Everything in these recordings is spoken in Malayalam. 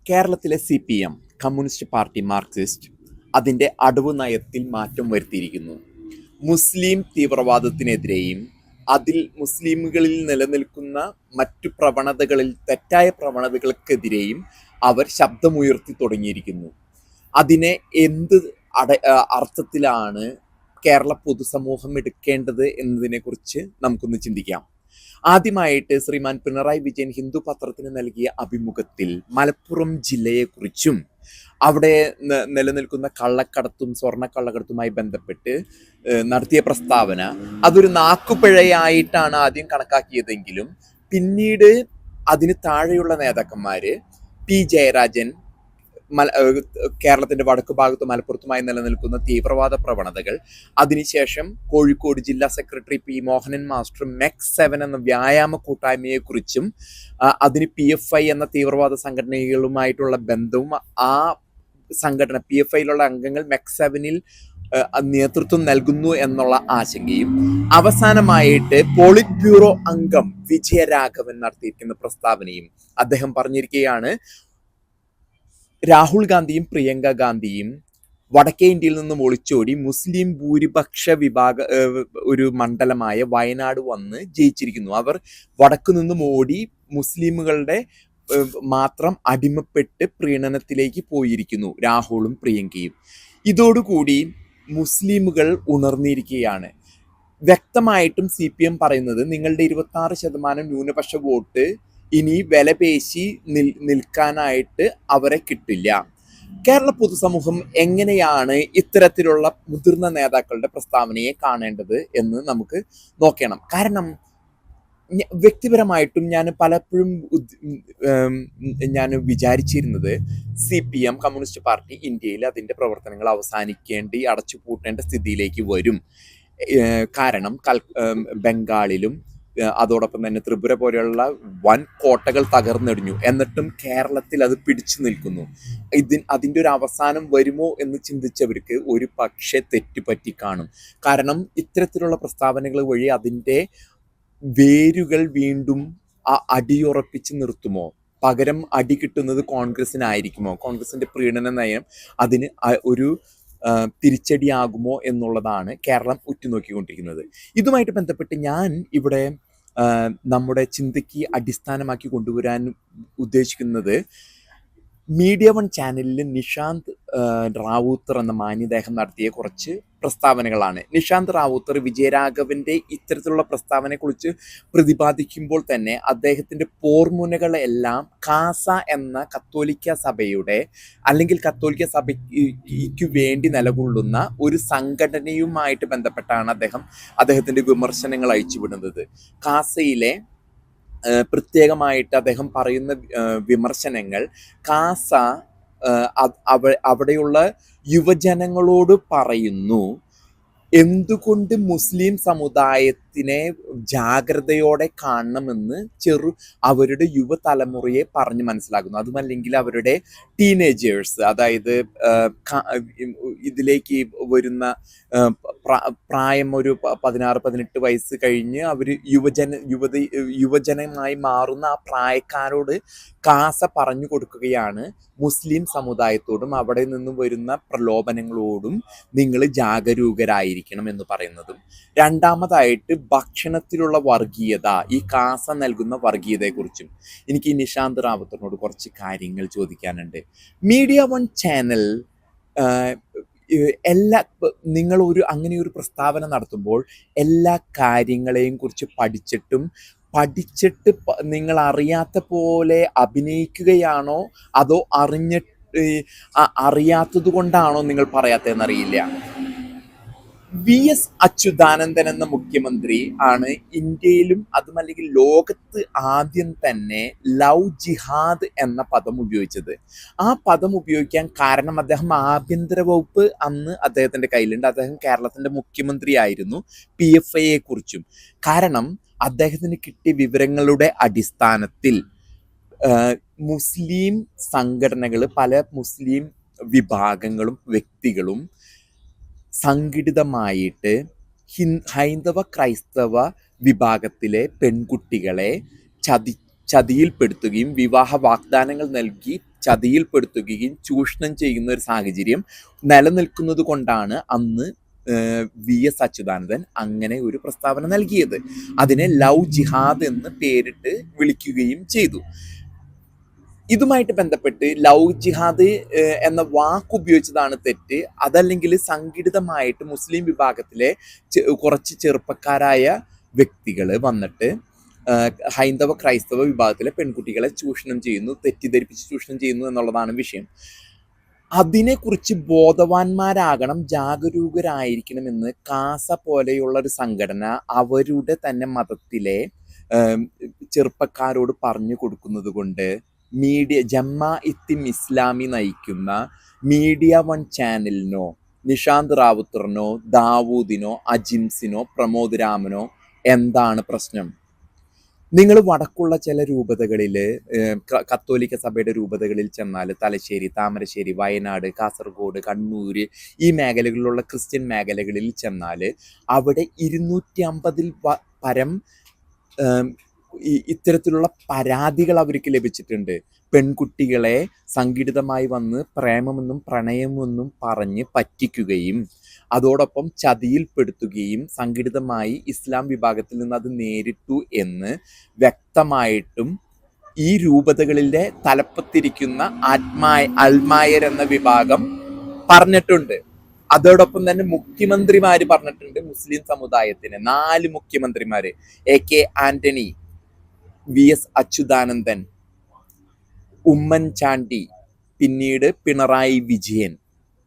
കേരളത്തിലെ CPM കമ്മ്യൂണിസ്റ്റ് പാർട്ടി മാർക്സിസ്റ്റ് അതിൻ്റെ അടവ് നയത്തിൽ മാറ്റം വരുത്തിയിരിക്കുന്നു. മുസ്ലിം തീവ്രവാദത്തിനെതിരെയും അതിൽ മുസ്ലിമുകളിൽ നിലനിൽക്കുന്ന മറ്റു പ്രവണതകളിൽ തെറ്റായ പ്രവണതകൾക്കെതിരെയും അവർ ശബ്ദമുയർത്തി തുടങ്ങിയിരിക്കുന്നു. അതിനെ എന്ത് അർത്ഥത്തിലാണ് കേരള പൊതുസമൂഹം എടുക്കേണ്ടത് എന്നതിനെക്കുറിച്ച് നമുക്കൊന്ന് ചിന്തിക്കാം. ആദ്യമായിട്ട് ശ്രീമാൻ പിണറായി വിജയൻ ഹിന്ദു പത്രത്തിന് നൽകിയ അഭിമുഖത്തിൽ മലപ്പുറം ജില്ലയെക്കുറിച്ചും അവിടെ നിലനിൽക്കുന്ന കള്ളക്കടത്തും സ്വർണ്ണക്കള്ളക്കടത്തുമായി ബന്ധപ്പെട്ട് നടത്തിയ പ്രസ്താവന അതൊരു നാക്കുപിഴയായിട്ടാണ് ആദ്യം കണക്കാക്കിയതെങ്കിലും പിന്നീട് അതിന് താഴെയുള്ള നേതാക്കന്മാര് പി ജയരാജൻ, കേരളത്തിന്റെ വടക്കു ഭാഗത്തും മലപ്പുറത്തുമായി നിലനിൽക്കുന്ന തീവ്രവാദ പ്രവണതകൾ, അതിനുശേഷം കോഴിക്കോട് ജില്ലാ secretary P Mohanan master MEC7 എന്ന വ്യായാമ കൂട്ടായ്മയെക്കുറിച്ചും അതിന് PFI എന്ന തീവ്രവാദ സംഘടനകളുമായിട്ടുള്ള ബന്ധവും ആ സംഘടന PFIയിലുള്ള അംഗങ്ങൾ MEC7-ൽ നേതൃത്വം നൽകുന്നു എന്നുള്ള ആശങ്കയും, അവസാനമായിട്ട് പോളിറ്റ് ബ്യൂറോ അംഗം വിജയരാഘവൻ നടത്തിയിരിക്കുന്ന പ്രസ്താവനയും അദ്ദേഹം പറഞ്ഞിരിക്കുകയാണ്, രാഹുൽ ഗാന്ധിയും പ്രിയങ്ക ഗാന്ധിയും വടക്കേ ഇന്ത്യയിൽ നിന്നും ഒളിച്ചോടി മുസ്ലിം ഭൂരിപക്ഷ ഒരു മണ്ഡലമായ വയനാട് വന്ന് ജയിച്ചിരിക്കുന്നു. അവർ വടക്കു നിന്നും ഓടി മുസ്ലിമുകളുടെ മാത്രം അടിമപ്പെട്ട് പ്രീണനത്തിലേക്ക് പോയിരിക്കുന്നു രാഹുലും പ്രിയങ്കയും. ഇതോടുകൂടി മുസ്ലിമുകൾ ഉണർന്നിരിക്കുകയാണ്. വ്യക്തമായിട്ടും CPM പറയുന്നത് നിങ്ങളുടെ 26% ന്യൂനപക്ഷ വോട്ട് ഇനി വിലപേശി നിൽക്കാനായിട്ട് അവരെ കിട്ടില്ല. കേരള പൊതുസമൂഹം എങ്ങനെയാണ് ഇത്തരത്തിലുള്ള മുതിർന്ന നേതാക്കളുടെ പ്രസ്താവനയെ കാണേണ്ടത് എന്ന് നമുക്ക് നോക്കണം. കാരണം വ്യക്തിപരമായിട്ടും ഞാൻ പലപ്പോഴും ഞാൻ വിചാരിച്ചിരുന്നത് CPM കമ്മ്യൂണിസ്റ്റ് പാർട്ടി ഇന്ത്യയിൽ അതിൻ്റെ പ്രവർത്തനങ്ങൾ അവസാനിക്കേണ്ടി അടച്ചുപൂട്ടേണ്ട സ്ഥിതിയിലേക്ക് വരും. കാരണം ബംഗാളിലും അതോടൊപ്പം തന്നെ ത്രിപുര പോലെയുള്ള വൻ കോട്ടകൾ തകർന്നടിഞ്ഞു, എന്നിട്ടും കേരളത്തിൽ അത് പിടിച്ചു നിൽക്കുന്നു. അതിൻ്റെ ഒരു അവസാനം വരുമോ എന്ന് ചിന്തിച്ചവർക്ക് ഒരു പക്ഷേ തെറ്റുപറ്റി കാണും. കാരണം ഇത്തരത്തിലുള്ള പ്രസ്താവനകൾ വഴി അതിൻ്റെ വേരുകൾ വീണ്ടും അടിയുറപ്പിച്ച് നിർത്തുമോ? പകരം അടി കിട്ടുന്നത് കോൺഗ്രസിനായിരിക്കുമോ? കോൺഗ്രസിന്റെ പ്രീണന നയം അതിന് ഒരു തിരിച്ചടിയാകുമോ എന്നുള്ളതാണ് കേരളം ഉറ്റുനോക്കിക്കൊണ്ടിരിക്കുന്നത്. ഇതുമായിട്ട് ബന്ധപ്പെട്ട് ഞാൻ ഇവിടെ നമ്മുടെ ചിന്തയ്ക്ക് അടിസ്ഥാനമാക്കി കൊണ്ടുവരാൻ ഉദ്ദേശിക്കുന്നത് മീഡിയ വൺ ചാനലിൽ നിഷാന്ത് റാവുത്തർ എന്ന മാന്യദേഹം നടത്തിയ കുറച്ച് പ്രസ്താവനകളാണ്. നിഷാന്ത് റാവുത്തർ വിജയരാഘവന്റെ ഇത്തരത്തിലുള്ള പ്രസ്താവനയെക്കുറിച്ച് പ്രതിപാദിക്കുമ്പോൾ തന്നെ അദ്ദേഹത്തിന്റെ പോർമുനകളെല്ലാം കാസ എന്ന കത്തോലിക്ക സഭയുടെ അല്ലെങ്കിൽ കത്തോലിക്ക സഭയ്ക്ക് വേണ്ടി നിലകൊള്ളുന്ന ഒരു സംഘടനയുമായിട്ട് ബന്ധപ്പെട്ടാണ് അദ്ദേഹത്തിന്റെ വിമർശനങ്ങൾ അയച്ചുവിടുന്നത്. കാസയിലെ പ്രത്യേകമായിട്ട് അദ്ദേഹം പറയുന്ന വിമർശനങ്ങൾ കാസ അവിടെയുള്ള യുവജനങ്ങളോട് പറയുന്നു, എന്തുകൊണ്ട് മുസ്ലിം സമുദായത്തിനെ ജാഗ്രതയോടെ കാണണമെന്ന് അവരുടെ യുവതലമുറയെ പറഞ്ഞ് മനസ്സിലാക്കുന്നു. അതുമല്ലെങ്കിൽ അവരുടെ ടീനേജേഴ്സ്, അതായത് ഇതിലേക്ക് വരുന്ന പ്രായം ഒരു 16-18 വയസ്സ് കഴിഞ്ഞ് അവർ യുവജനമായി മാറുന്ന ആ പ്രായക്കാരോട് കാസ പറഞ്ഞു കൊടുക്കുകയാണ്, മുസ്ലിം സമുദായത്തോടും അവിടെ നിന്നും വരുന്ന പ്രലോഭനങ്ങളോടും നിങ്ങൾ ജാഗരൂകരായിരിക്കണം എന്ന് പറയുന്നതും. രണ്ടാമതായിട്ട് ഭക്ഷണത്തിലുള്ള വർഗീയത, ഈ കാസ നൽകുന്ന വർഗീയതയെക്കുറിച്ചും എനിക്ക് നിഷാന്ത് റാവുത്തറിനോട് കുറച്ച് കാര്യങ്ങൾ ചോദിക്കാനുണ്ട്. മീഡിയ വൺ ചാനൽ നിങ്ങൾ അങ്ങനെ ഒരു പ്രസ്താവന നടത്തുമ്പോൾ എല്ലാ കാര്യങ്ങളെയും കുറിച്ച് പഠിച്ചിട്ട് നിങ്ങൾ അറിയാത്ത പോലെ അഭിനയിക്കുകയാണോ അതോ അറിയാത്തത് കൊണ്ടാണോ നിങ്ങൾ പറയാത്തതെന്നറിയില്ല. VS അച്യുതാനന്ദൻ എന്ന മുഖ്യമന്ത്രി ആണ് ഇന്ത്യയിലും അതുമല്ലെങ്കിൽ ലോകത്ത് ആദ്യം തന്നെ ലവ് ജിഹാദ് എന്ന പദം ഉപയോഗിച്ചത്. ആ പദം ഉപയോഗിക്കാൻ കാരണം അദ്ദേഹം ആഭ്യന്തര വകുപ്പ് അന്ന് അദ്ദേഹത്തിന്റെ കയ്യിലുണ്ട്. അദ്ദേഹം കേരളത്തിന്റെ മുഖ്യമന്ത്രി ആയിരുന്നു. PFIയെ കുറിച്ചും കാരണം അദ്ദേഹത്തിന് കിട്ടിയ വിവരങ്ങളുടെ അടിസ്ഥാനത്തിൽ മുസ്ലിം സംഘടനകൾ, പല മുസ്ലിം വിഭാഗങ്ങളും വ്യക്തികളും സംഘടിതമായിട്ട് ഹൈന്ദവ ക്രൈസ്തവ വിഭാഗത്തിലെ പെൺകുട്ടികളെ ചതിയിൽപ്പെടുത്തുകയും വിവാഹ വാഗ്ദാനങ്ങൾ നൽകി ചതിയിൽപ്പെടുത്തുകയും ചൂഷണം ചെയ്യുന്ന ഒരു സാഹചര്യം നിലനിൽക്കുന്നത് കൊണ്ടാണ് അന്ന് വി.എസ്. അച്യുതാനന്ദൻ അങ്ങനെ ഒരു പ്രസ്താവന നൽകിയത്. അതിനെ ലവ് ജിഹാദ് എന്ന് പേരിട്ട് വിളിക്കുകയും ചെയ്തു. ഇതുമായിട്ട് ബന്ധപ്പെട്ട് ലവ് ജിഹാദ് എന്ന വാക്ക് ഉപയോഗിച്ചതാണ് തെറ്റ്, അതല്ലെങ്കിൽ സംഘടിതമായിട്ട് മുസ്ലിം വിഭാഗത്തിലെ കുറച്ച് ചെറുപ്പക്കാരായ വ്യക്തികൾ വന്നിട്ട് ഹൈന്ദവ ക്രൈസ്തവ വിഭാഗത്തിലെ പെൺകുട്ടികളെ ചൂഷണം ചെയ്യുന്നു, തെറ്റിദ്ധരിപ്പിച്ച് ചൂഷണം ചെയ്യുന്നു എന്നുള്ളതാണ് വിഷയം. അതിനെക്കുറിച്ച് ബോധവാന്മാരാകണം, ജാഗരൂകരായിരിക്കണമെന്ന് കാസ പോലെയുള്ള ഒരു സംഘടന അവരുടെ തന്നെ മതത്തിലെ ചെറുപ്പക്കാരോട് പറഞ്ഞു കൊടുക്കുന്നത് കൊണ്ട് ജമാഅത്തുൽ ഇസ്ലാമി നയിക്കുന്ന മീഡിയ വൺ ചാനലിനോ നിഷാന്ത് റാവുത്തറിനോ ദാവൂദിനോ അജിംസിനോ പ്രമോദ് രാമനോ എന്താണ് പ്രശ്നം? നിങ്ങൾ വടക്കുള്ള ചില രൂപതകളിൽ, കത്തോലിക്ക സഭയുടെ രൂപതകളിൽ ചെന്നാൽ, തലശ്ശേരി, താമരശ്ശേരി, വയനാട്, കാസർഗോഡ്, കണ്ണൂർ ഈ മേഖലകളിലുള്ള ക്രിസ്ത്യൻ മേഖലകളിൽ ചെന്നാൽ അവിടെ 250 പരം ഇത്തരത്തിലുള്ള പരാതികൾ അവർക്ക് ലഭിച്ചിട്ടുണ്ട്. പെൺകുട്ടികളെ സംഘടിതമായി വന്ന് പ്രേമമെന്നും പ്രണയമെന്നും പറഞ്ഞ് പറ്റിക്കുകയും അതോടൊപ്പം ചതിയിൽപ്പെടുത്തുകയും സംഘടിതമായി ഇസ്ലാം വിഭാഗത്തിൽ നിന്ന് അത് നേരിട്ടു എന്ന് വ്യക്തമായിട്ടും ഈ രൂപതകളിലെ തലപ്പത്തിരിക്കുന്ന അൽമായർ എന്ന വിഭാഗം പറഞ്ഞിട്ടുണ്ട്. അതോടൊപ്പം തന്നെ മുഖ്യമന്ത്രിമാര് പറഞ്ഞിട്ടുണ്ട്. മുസ്ലിം സമുദായത്തിന് 4 മുഖ്യമന്ത്രിമാര്, A.K. ആന്റണി, വി.എസ്. അച്യുതാനന്ദൻ, ഉമ്മൻചാണ്ടി, പിന്നീട് പിണറായി വിജയൻ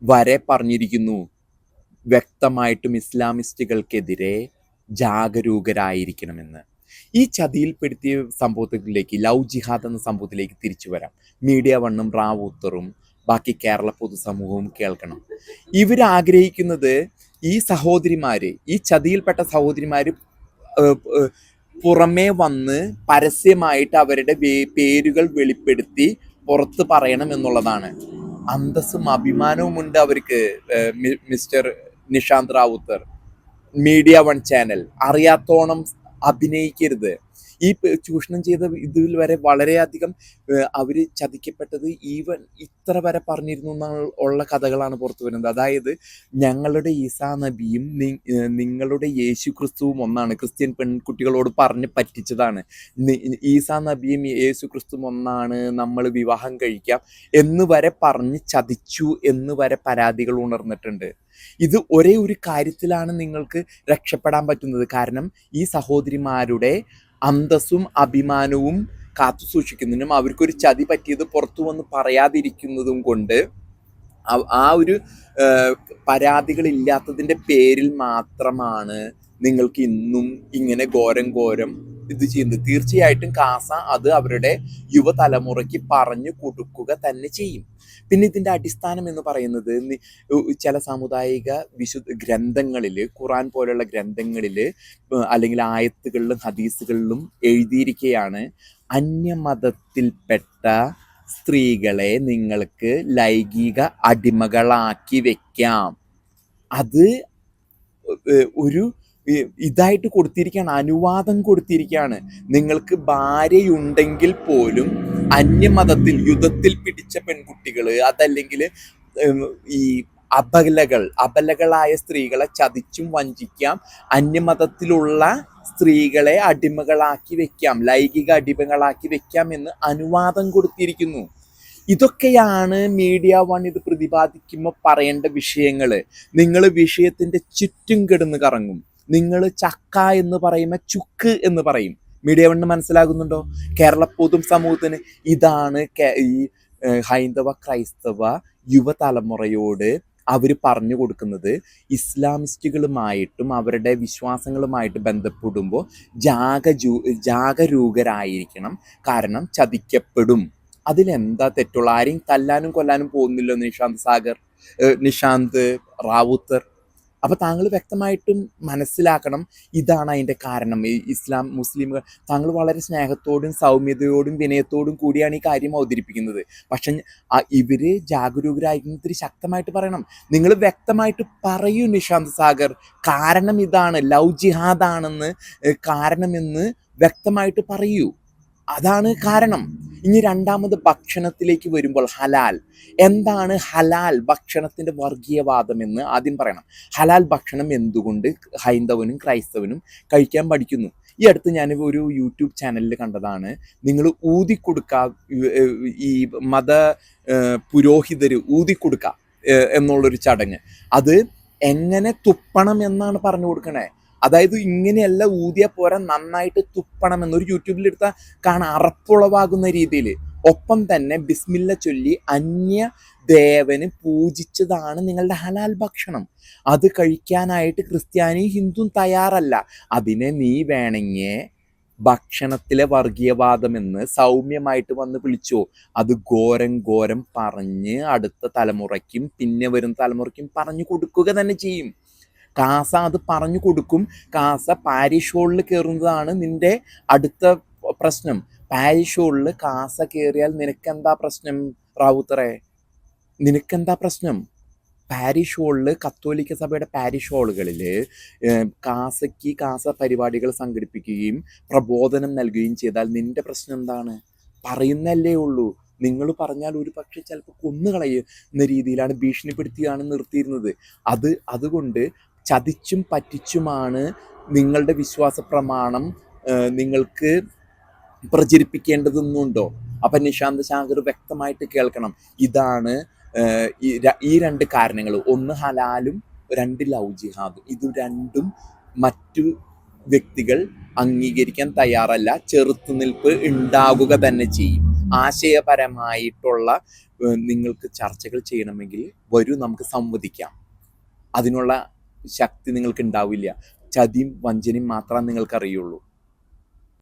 വരെ പറഞ്ഞിരിക്കുന്നു വ്യക്തമായിട്ടും ഇസ്ലാമിസ്റ്റുകൾക്കെതിരെ ജാഗരൂകരായിരിക്കണമെന്ന്. ഈ ചതിയിൽപ്പെടുത്തിയ സംഭവത്തിലേക്ക്, ലവ് ജിഹാദ് എന്ന സംഭവത്തിലേക്ക് തിരിച്ചു വരാം. മീഡിയ വണ്ണും റാവുത്തറും ബാക്കി കേരള പൊതുസമൂഹവും കേൾക്കണം. ഇവരാഗ്രഹിക്കുന്നത് ഈ സഹോദരിമാര്, ഈ ചതിയിൽപ്പെട്ട സഹോദരിമാര് പുറമേ വന്ന് പരസ്യമായിട്ട് അവരുടെ പേരുകൾ വെളിപ്പെടുത്തി പുറത്ത് പറയണം എന്നുള്ളതാണ്. അന്തസ്സും അഭിമാനവും ഉണ്ട് അവർക്ക്. Mister Nishanth Rawther, Media One channel അറിയാത്തോണം അഭിനയിക്കരുത്. ഈ ചൂഷണം ചെയ്ത ഇതിൽ വരെ വളരെയധികം അവർ ചതിക്കപ്പെട്ടത് ഈവൻ ഇത്ര വരെ പറഞ്ഞിരുന്നു ഉള്ള കഥകളാണ് പുറത്തു വരുന്നത്. അതായത് ഞങ്ങളുടെ ഈസാ നബിയും നിങ്ങളുടെ യേശു ക്രിസ്തുവും ഒന്നാണ്, ക്രിസ്ത്യൻ പെൺകുട്ടികളോട് പറഞ്ഞ് പറ്റിച്ചതാണ്. ഈസാ നബിയും യേശു ക്രിസ്തുവും ഒന്നാണ്, നമ്മൾ വിവാഹം കഴിക്കാം എന്ന് വരെ പറഞ്ഞ് ചതിച്ചു എന്ന് വരെ പരാതികൾ ഉണർന്നിട്ടുണ്ട്. ഇത് ഒരേ ഒരു കാര്യത്തിലാണ് നിങ്ങൾക്ക് രക്ഷപ്പെടാൻ പറ്റുന്നത്. കാരണം ഈ സഹോദരിമാരുടെ അന്തസ്സും അഭിമാനവും കാത്തു സൂക്ഷിക്കുന്നതിനും അവർക്കൊരു ചതി പറ്റിയത് പുറത്തു വന്ന് പറയാതിരിക്കുന്നതും കൊണ്ട് ആ ഒരു പരാതികളില്ലാത്തതിൻ്റെ പേരിൽ മാത്രമാണ് നിങ്ങൾക്ക് ഇന്നും ഇങ്ങനെ ഘോരം ഇത് ചെയ്യുന്നത്. തീർച്ചയായിട്ടും കാസ അത് അവരുടെ യുവതലമുറയ്ക്ക് പറഞ്ഞു കൊടുക്കുക തന്നെ ചെയ്യും. പിന്നെ ഇതിൻ്റെ അടിസ്ഥാനം എന്ന് പറയുന്നത് ചില സാമുദായിക ഗ്രന്ഥങ്ങളിൽ, ഖുറാൻ പോലുള്ള ഗ്രന്ഥങ്ങളിൽ അല്ലെങ്കിൽ ആയത്തുകളിലും ഹദീസുകളിലും എഴുതിയിരിക്കുകയാണ്, അന്യമതത്തിൽപ്പെട്ട സ്ത്രീകളെ നിങ്ങൾക്ക് ലൈംഗിക അടിമകളാക്കി വെക്കാം. അത് ഒരു ഇതായിട്ട് കൊടുത്തിരിക്കുകയാണ്, അനുവാദം കൊടുത്തിരിക്കുകയാണ്. നിങ്ങൾക്ക് ഭാര്യയുണ്ടെങ്കിൽ പോലും അന്യമതത്തിൽ യുദ്ധത്തിൽ പിടിച്ച പെൺകുട്ടികൾ, അതല്ലെങ്കിൽ ഈ അബലകളായ സ്ത്രീകളെ ചതിച്ചും വഞ്ചിക്കാം, അന്യമതത്തിലുള്ള സ്ത്രീകളെ അടിമകളാക്കി വെക്കാം, ലൈംഗിക അടിമകളാക്കി വെക്കാം എന്ന് അനുവാദം കൊടുത്തിരിക്കുന്നു. ഇതൊക്കെയാണ് മീഡിയ വൺ ഇത് പ്രതിപാദിക്കുമ്പോൾ പറയേണ്ട വിഷയങ്ങൾ. നിങ്ങൾ വിഷയത്തിൻ്റെ ചുറ്റും കിടന്ന് കറങ്ങും. നിങ്ങൾ ചക്ക എന്ന് പറയുമ്പോൾ ചുക്ക് എന്ന് പറയും. മീഡിയ വണ്ണ് മനസ്സിലാകുന്നുണ്ടോ? കേരള പൊതു സമൂഹത്തിന് ഇതാണ് ഈ ഹൈന്ദവ ക്രൈസ്തവ യുവതലമുറയോട് അവർ പറഞ്ഞു കൊടുക്കുന്നത്. ഇസ്ലാമിസ്റ്റുകളുമായിട്ടും അവരുടെ വിശ്വാസങ്ങളുമായിട്ട് ബന്ധപ്പെടുമ്പോൾ ജാഗരൂകരായിരിക്കണം. കാരണം ചതിക്കപ്പെടും. അതിലെന്താ തെറ്റുള്ള? ആരെയും തല്ലാനും കൊല്ലാനും പോകുന്നില്ലോ നിഷാന്ത് റാവുത്തർ. അപ്പോൾ താങ്കൾ വ്യക്തമായിട്ടും മനസ്സിലാക്കണം, ഇതാണ് അതിൻ്റെ കാരണം. ഈ മുസ്ലിമുകൾ താങ്കൾ വളരെ സ്നേഹത്തോടും സൗമ്യതയോടും വിനയത്തോടും കൂടിയാണ് ഈ കാര്യം അവതരിപ്പിക്കുന്നത്. പക്ഷെ ഇവർ ജാഗരൂകരായിരിക്കുന്നത് ഇത്തിരി ശക്തമായിട്ട് പറയണം. നിങ്ങൾ വ്യക്തമായിട്ട് പറയൂ നിഷാന്ത് സാഗർ, കാരണം ഇതാണ്, ലവ് ജിഹാദാണെന്ന് കാരണമെന്ന് വ്യക്തമായിട്ട് പറയൂ. അതാണ് കാരണം. ഇനി രണ്ടാമത് ഭക്ഷണത്തിലേക്ക് വരുമ്പോൾ ഹലാൽ. എന്താണ് ഹലാൽ ഭക്ഷണത്തിൻ്റെ വർഗീയവാദം എന്ന് ആദ്യം പറയണം. ഹലാൽ ഭക്ഷണം എന്തുകൊണ്ട് ഹൈന്ദവനും ക്രൈസ്തവനും കഴിക്കാൻ പഠിക്കുന്നു? ഈ അടുത്ത് ഞാൻ ഒരു യൂട്യൂബ് ചാനലിൽ കണ്ടതാണ്, നിങ്ങൾ ഊതിക്കൊടുക്കുക, ഈ മത പുരോഹിതർ ഊതിക്കൊടുക്കുക എന്നുള്ളൊരു ചടങ്ങ്. അത് എങ്ങനെ തുപ്പണം എന്നാണ് പറഞ്ഞു കൊടുക്കണേ. അതായത് ഇങ്ങനെയല്ല ഊതിയാൽ പോരാ, നന്നായിട്ട് തുപ്പണം എന്നൊരു യൂട്യൂബിലെടുത്താൽ കാണാൻ അറപ്പുളവാകുന്ന രീതിയിൽ. ഒപ്പം തന്നെ ബിസ്മില്ല ചൊല്ലി അന്യ ദേവന് പൂജിച്ചതാണ് നിങ്ങളുടെ ഹലാൽ ഭക്ഷണം. അത് കഴിക്കാനായിട്ട് ക്രിസ്ത്യാനിയും ഹിന്ദുവും തയ്യാറല്ല. അതിനെ നീ വേണമെങ്കിൽ ഭക്ഷണത്തിലെ വർഗീയവാദമെന്ന് സൗമ്യമായിട്ട് വന്ന് വിളിച്ചോ. അത് ഘോരം ഘോരം പറഞ്ഞ് അടുത്ത തലമുറയ്ക്കും പിന്നെ വരും തലമുറയ്ക്കും പറഞ്ഞു കൊടുക്കുക തന്നെ ചെയ്യും. കാസ അത് പറഞ്ഞു കൊടുക്കും. കാസ പാരിഷ് ഹോളിൽ കയറുന്നതാണ് നിന്റെ അടുത്ത പ്രശ്നം. പാരിഷ് ഹോളിൽ കാസ കയറിയാൽ നിനക്കെന്താ പ്രശ്നം റാവുത്തറേ? നിനക്കെന്താ പ്രശ്നം? പാരിഷ് ഹോളിൽ, കത്തോലിക്ക സഭയുടെ പാരിഷ് ഹോളുകളിൽ കാസ പരിപാടികൾ സംഘടിപ്പിക്കുകയും പ്രബോധനം നൽകുകയും ചെയ്താൽ നിന്റെ പ്രശ്നം എന്താണ്? പറയുന്നല്ലേ ഉള്ളൂ. നിങ്ങൾ പറഞ്ഞാൽ ഒരു പക്ഷേ ചിലപ്പോൾ കൊന്നുകളയുന്ന രീതിയിലാണ്, ഭീഷണിപ്പെടുത്തിയാണ് നിർത്തിയിരുന്നത്. അതുകൊണ്ട് ചതിച്ചും പറ്റിച്ചുമാണ് നിങ്ങളുടെ വിശ്വാസ പ്രമാണം നിങ്ങൾക്ക് പ്രചരിപ്പിക്കേണ്ടതെന്നുണ്ടോ? അപ്പം നിശാന്ത് ശാങ്കർ വ്യക്തമായിട്ട് കേൾക്കണം. ഇതാണ് ഈ രണ്ട് കാരണങ്ങൾ. ഒന്ന് ഹലാലും, രണ്ട് ലവ് ജിഹാദും. ഇത് രണ്ടും മറ്റു വ്യക്തികൾ അംഗീകരിക്കാൻ തയ്യാറല്ല. ചെറുത്തുനിൽപ്പ് ഉണ്ടാകുക തന്നെ ചെയ്യും. ആശയപരമായിട്ടുള്ള നിങ്ങൾക്ക് ചർച്ചകൾ ചെയ്യണമെങ്കിൽ വരൂ, നമുക്ക് സംവദിക്കാം. അതിനുള്ള ശക്തി നിങ്ങൾക്ക് ഉണ്ടാവില്ല. ചതിയും വഞ്ചനയും മാത്രമേ നിങ്ങൾക്ക് അറിയുള്ളൂ.